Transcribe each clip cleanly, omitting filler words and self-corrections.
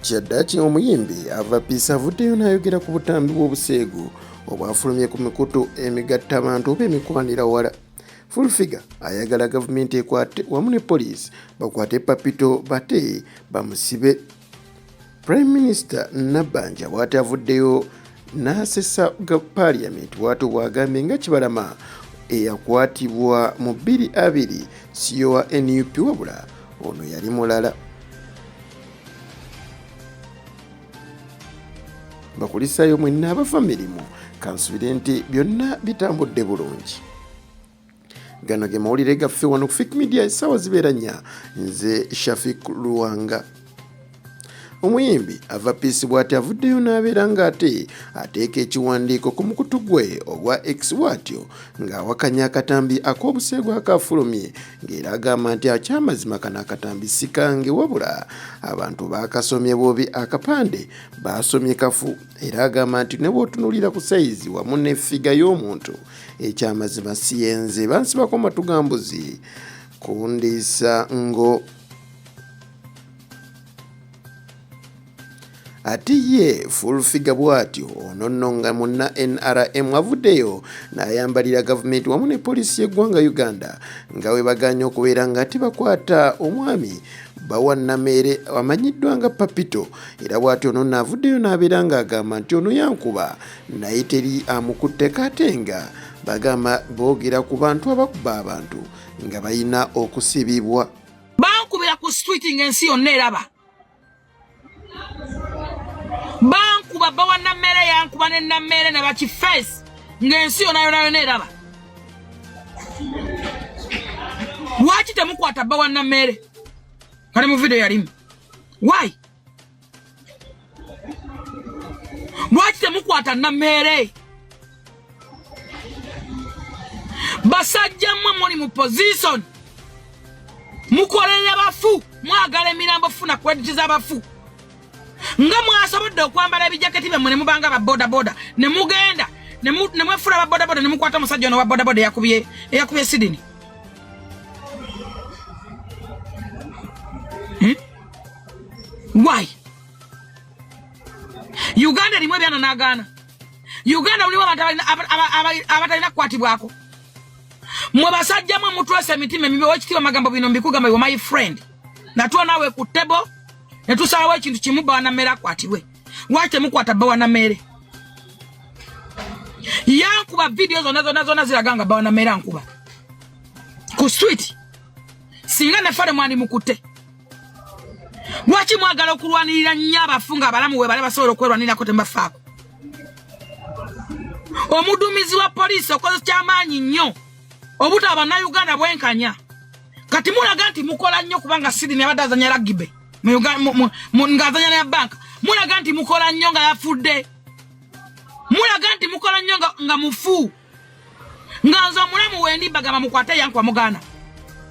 Kyaddaaki omuyimbi ava Peace avuddeyo n'ayogera ku butambi bw'obuseegu obwafulumye ku mikutu emigattabantu oba emikwanira-wala. Full-Figure ayagala gavumenti ekwate wamu ne poliisi bakwate Papito bate bamusibe. Prime Minister Nabbanja bw'ati avuddeyo n'asesa Paalamenti bw'ati bw'agambye nga Kibalama eyakwatibwa mu 2020 siyo wa NUP wabula ono yali mulala. Bakulisayo mwenna abafa mirimu kansubire nti byonna bitambudde bulungi. Gano ge mawulire gaffe wano ku Fik Media essaawa zibeera 4. Nze Shafik Luwanga. Omuyimbi ava Peace bw'ati avuddeyo n'abeera ng'ate ateeka ekiwandiiko ku mukutu gwe ogwa X bw'atyo ng'awakanya akatambi ak'obuseegu akafulumye ng'era agamba nti akyamazima kano akatambi si kange wabula abantu baakasomye bobi akapande baasomye kafu, era agamba nti ne bw'otunuulira ku sayizi wamu ne ffiga y'omuntu ekyamazima si yenze bansibako matugambuzi kundiisa ngo. Ate ye Full-Figure bw'atyo ono nno nga munna NRM avuddeyo n'ayambalira gavumenti wamu ne poliisi y'eggwanga Uganda nga we baganye okubeera nga tebakwata omwami Bawannamere amanyiddwa nga Papito, era bw'atyo ono nno avuddeyo n'abeera ng'agamba nti ono yankuba naye teri amukutteko ate nga bagamba boogera ku bantu abakuba abantu nga balina okusibibwa. Bankubira ku street ng'ensi yonna eraba. Bankuba Bawannamere yankuba ne Namere ne bakifeesi ng'ensi yonna eraba. Lwaki temukwata Bawannamere? Kale mu video yalimu. Why? Lwaki temukwata Namere? Basajja mmwe muli mu position mukolera bafu, mwagala emirambo funa kweditiza abafu. Nga mwasobodde okwambala ebijaketi byammwe ne mubanga ba boda boda ne mugenda ne mwefula ba boda boda ne mukwata omusajja ono wa boda boda eyakubye Sydney. Why? Uganda limwe byana nagana. Uganda mulimu abantu abatalina kukwatibwako. Mwe basajja mwe mutwese emitima emibi wekitiibwa magambo bino mbikugamba yo my friend. Natuwa nawe ku table ne tusalawo ekintu kimu Bawannamere akwatibwe. Lwaki temukwata Bawannamere? Yankuba video zonna ziraganga Bawannamere ankuba ku street singa ne fale mwani mukutte. Lwaki mwagala okulwanirira nnyo abafunga abalamu we bale basobola okwerwanirako tembafaako? Omuduumizi wa poliisi okoze kyamaanyi nnyo obutaba bannayuganda bwenkanya. Kati mulaga nti mukola nnyo kubanga Sydney abadde azanya rugby ng'azanya ne banka. Mulaga nti mukola nnyo nga yafudde. Mulaga nti mukola nnyo nga mufu. Nga nze omulamu wendi bagamba mukwate yankuba muganda.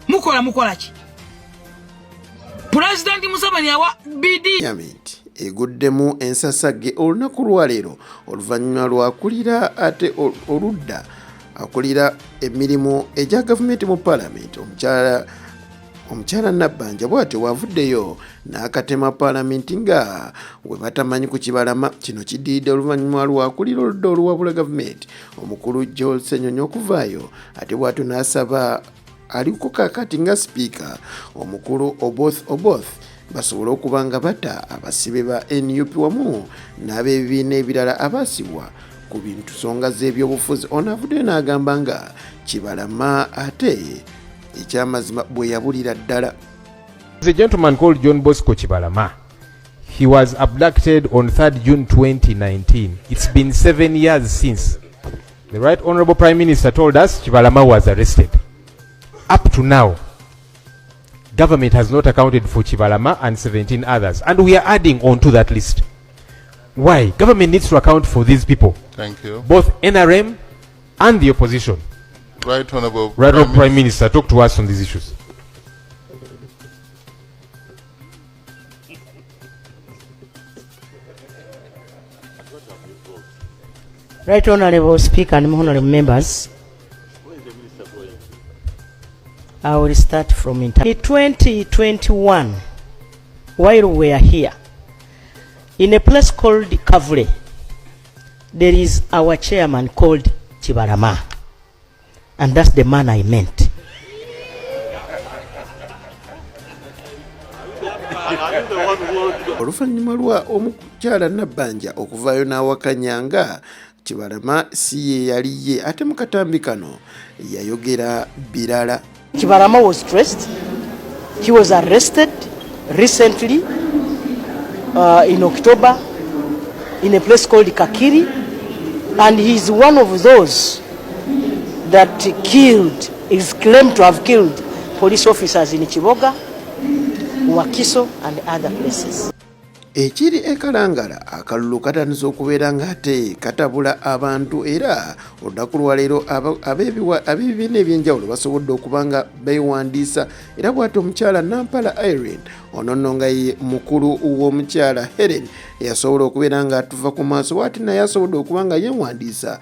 Mukola ki? Pulezidenti Museveni yawa BD eguddemu ensasagge olunaku lwaleero oluvannyuma lwakulira ate oludda akulira emirimu egya gavumenti mu Paalamenti omukyala Nabbanja bw'atyo wavuddeyo n'akatema Paalamenti nga we batamanyi ku Kibalama. Kino kiddiridde oluvannyuma lwakulira oludda oluwabula gavumenti omukulu Joel Ssenyonyi okuvaayo, ate bw'atyo n'asaba aliko kakati nga sipiika omukulu Oboth basobole okuba nga bata abasibe ba NUP wamu n'ab'ebibiina ebirala abaasibwa ku bintu nsonga z'ebyobufuzi. Ono avuddeyo n'agamba nga Kibalama ate ekyamazima bwe yabulira ddala. There's a gentleman called John Bosco Kibalama. He was abducted on 3rd June 2019. It's been 7 years since. The Right Honorable Prime Minister told us Kibalama was arrested. Up to now, government has not accounted for Kibalama and 17 others, and we are adding on to that list. Why? Government needs to account for these people. Thank you. Both NRM and the opposition. Right Honorable Prime Minister, talk to us on these issues. Right Honorable Speaker and honorable members, I will start from in 2021, while we are here, In a place called Kavule, there is our chairman called Chibalama. And that's the man I meant. Oluvannyuma lwa omukyala Nabbanja okuvaayo n'awakanya nga Kibalama si ye yali ye ate mu katambi kano yayogera birala. Chibalama was stressed. He was arrested recently in October in a place called Kakiri, and he's one of those that is claimed to have killed police officers in Chiboga, Wakiso and other places. Ekiri ekalangala akalulu katandise okubeera ng'ate katabula abantu era olunaku lwaleero ab'ebibiina ebyenjawulo basobodde okuba nga beewandiisa era bw'ati omukyala Nampala Irene ono nno nga ye mukulu w'omukyala Helen yasobola okubeera nga atuva ku maaso bw'ati naye asobodde okuba nga yeewandiisa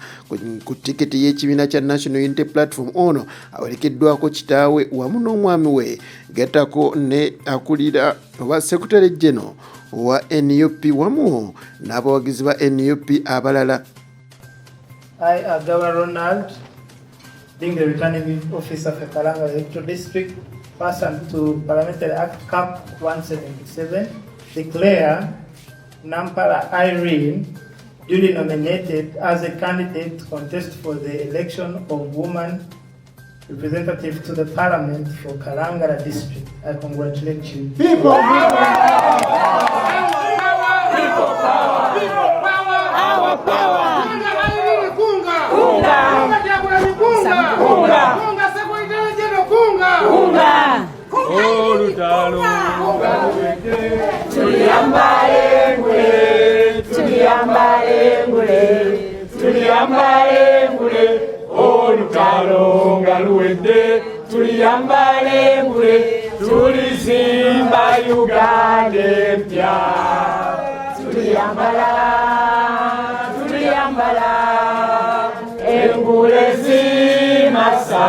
ku tiketi y'ekibiina kya National Unity Platform ono awerekeddwako kitaawe wamu n'omwami we Getako ne akulira oba Secretary General wa NUP wamu n'abawagizi ba NUP abalala. I, Governor Ronald, being the returning officer for Kalanga Electoral District, pursuant to Parliamentary Act Cap 177, declare Nampala Irene duly nominated as a candidate to contest for the election of woman representative to the Parliament for Kalangala District. I congratulate you. People power! People power! People power! Our power! Tulizimba Uganda mpya. Tuliyambala engule zimasamasa.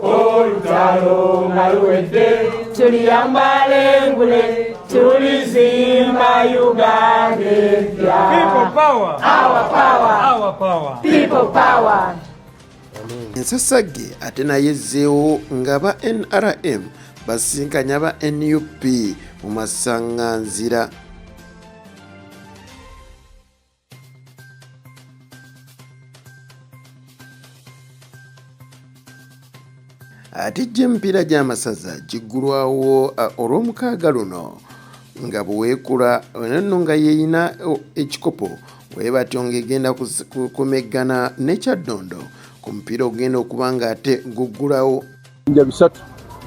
Olutalo ngaluwedde tuliyambala engule tulizimba Uganda mpya. People power. Our power. Our power. People power. Ensasagge ate nayezzeewo nga ba NRM basinkanya ba NUP mu masaŋŋanzira. Ate gy'emipiira gy'amasaza giggulwawo olw'omukaaga luno nga buweekula nno nga yeeyina ekikopo weebatyo ng'egenda kumeggana ne Kyaddondo ku mupiira ogenda okuba nga ate guggulawo. Ebibinja bisatu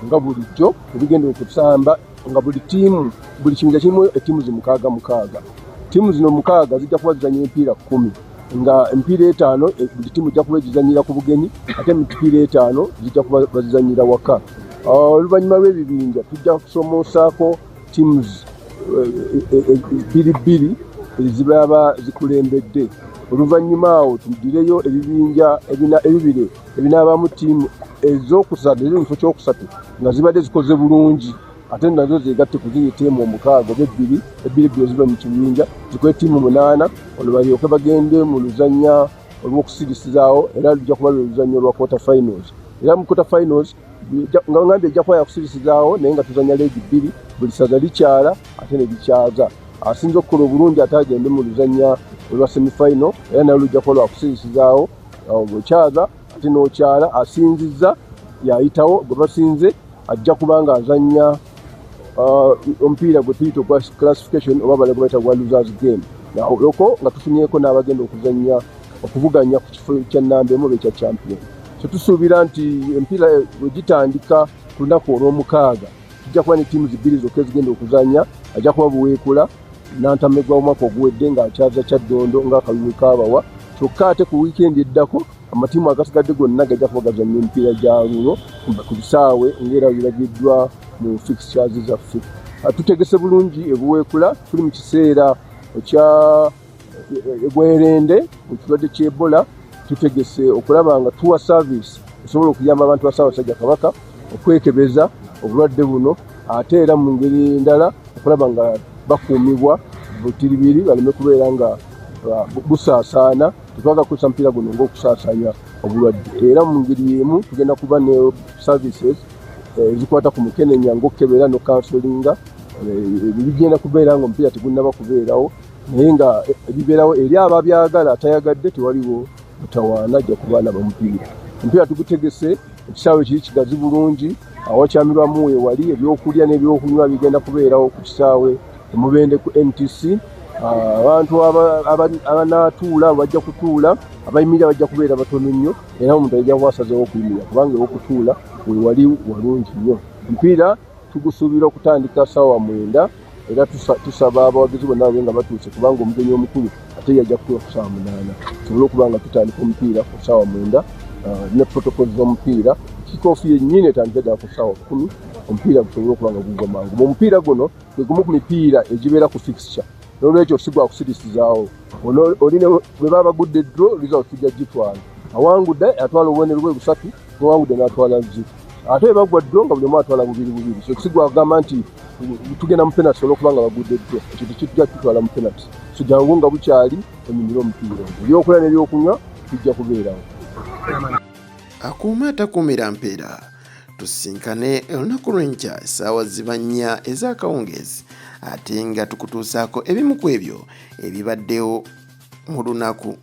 nga bulijjo ebigenda okusamba nga buli tiimu buli kibinja kirimu ettiimu mukaaga. Ttiimu zino mukaaga zijja kuba zizannya emipiira 10 nga emipiira 5 buli tiimu ejja kuba egizannyira ku bugenyi ate emipiira 5 zijja kuba bazizannyira waka. Oluvannyuma lw'ebibinja tujja kusomosaako tiimu bbiri ezibaba zikulembedde. Oluvannyuma awo tuddireyo ebibinja ebibiri ebinaabamu ttiimu ez'okusatu eziri mu kifo kyokusatu nga zibadde zikoze bulungi ate nazo zeegatte ku ziri ttiimu omukaaga oba ebbiri ziba mu kibinja zikole ttiimu 8 olwo balyoke bagende mu luzannya olw'okusirisizaawo era lujja kuba luzannya olwa quarter finals. Era mu quarter finals nga ngambye ejja kuba yakusirisizaawo naye nga tuzannya leegi 2 buli saza likyala ate ne likyaza. Asinza okukola obulungi ate agende mu luzannya olwa semifinal era naye lujja kuba lwakusirisizaawo bwekyaza ate n'okyala asinzizza yayitawo gwe basinze ajja kuba nga azannya omupiira gwe tuyita ogwa classification oba bale gwe bayita gwa losers game. Olwo nga tufunyeeko n'abagenda okuvuganya ku kifo kya nnamba emu oba ekya champion. So tusuubira nti emipiira bwe gitandika ku lunaku olw'omukaaga tujja kuba ne ttiimu bbiri zokka ezigenda okuzannya. Ajja kuba buweekula Nantamegwa omwaka oguwedde ng'akyaza Kyaddondo ng'akalulu kaabawa. Kyokka ate ku wiikendi eddako amatiimu agasigadde gonna gajja kuba gazannya emipiira gya luno ku bisaawe ng'era biragiddwa mu fixtures zaffe. Tutegese bulungi ebuweekula tuli mu kiseera ekya bwerende mu kirwadde ky'Ebola. Tutegese okulaba nga tuwa service esobola okuyamba abantu ba Ssaabasajja Kabaka okwekebeza obulwadde buno ate era mu ngeri endala okulaba nga bakuumibwa butiribiri baleme kubeera nga busaasaana. Tetwaga kusa mpira guno ng'okusaasanya obulwadde. Era mu ngeri emu tugenda kuba ne services ezikwata ku mukenenya ng'okukebera no counselinga. Bigenda kubeera nga omupiira tegunnaba kubeerawo, naye nga ebibeerawo eri ababyagala atayagadde tewaliwo mutawaana ajja kubaana bamupiira. Omupiira tugutegese, ekisaawe kiri kigazi bulungi, awakyamirwamu wewali, ebyokulya n'ebyokunywa bigenda kubeerawo ku kisaawe Mubende ku NTC. Abantu abanaatuula bajja kutuula, abayimirira bajja kubeera batono nnyo, era omuntu ajja kubasazeewo okuyimirira kubanga ew'okutuula wewali walungi nnyo. Omupiira tugusuubira okutandika ssaawa 9 era tusaba abawagizi bonna babe nga batuuse kubanga omugenyi omukulu ate yajja kutuula ku ssaawa 8 tusobole okuba nga tutandika omupiira ku ssaawa 9 ne protocol z'omupiira. Kikoofu yennyini etandika ddala ku ssaawa 10 omupiira gusobole okuba nga gugwa mangu. Mu mupiira guno gwe gumu ku mipiira egibeera ku fixture, n'olwekyo si gwa kusirisizaawo. Oline bwe baba bagudde draw result tujja gitwala. Awangudde atwala obubonero bwe 3, n'owangudde n'atwala 0. Ate bagwa draw nga buli omu atwala 2-2. So kisigwa agamba nti tugenda mu penalty olw'okubanga bagudde draw. Ekyo tekijja tutwala mu penalty. So jangu nga bukyali onyumira omupiira. Ebyokulya n'ebyokunywa bijja kubeerawo. Akuuma atakuumira mpeera. Tusinkane olunaku lw'enkya essaawa 4 ez'akawungeezi ate nga tukutuusaako ebimu ku ebyo ebibaddewo mu lunaku.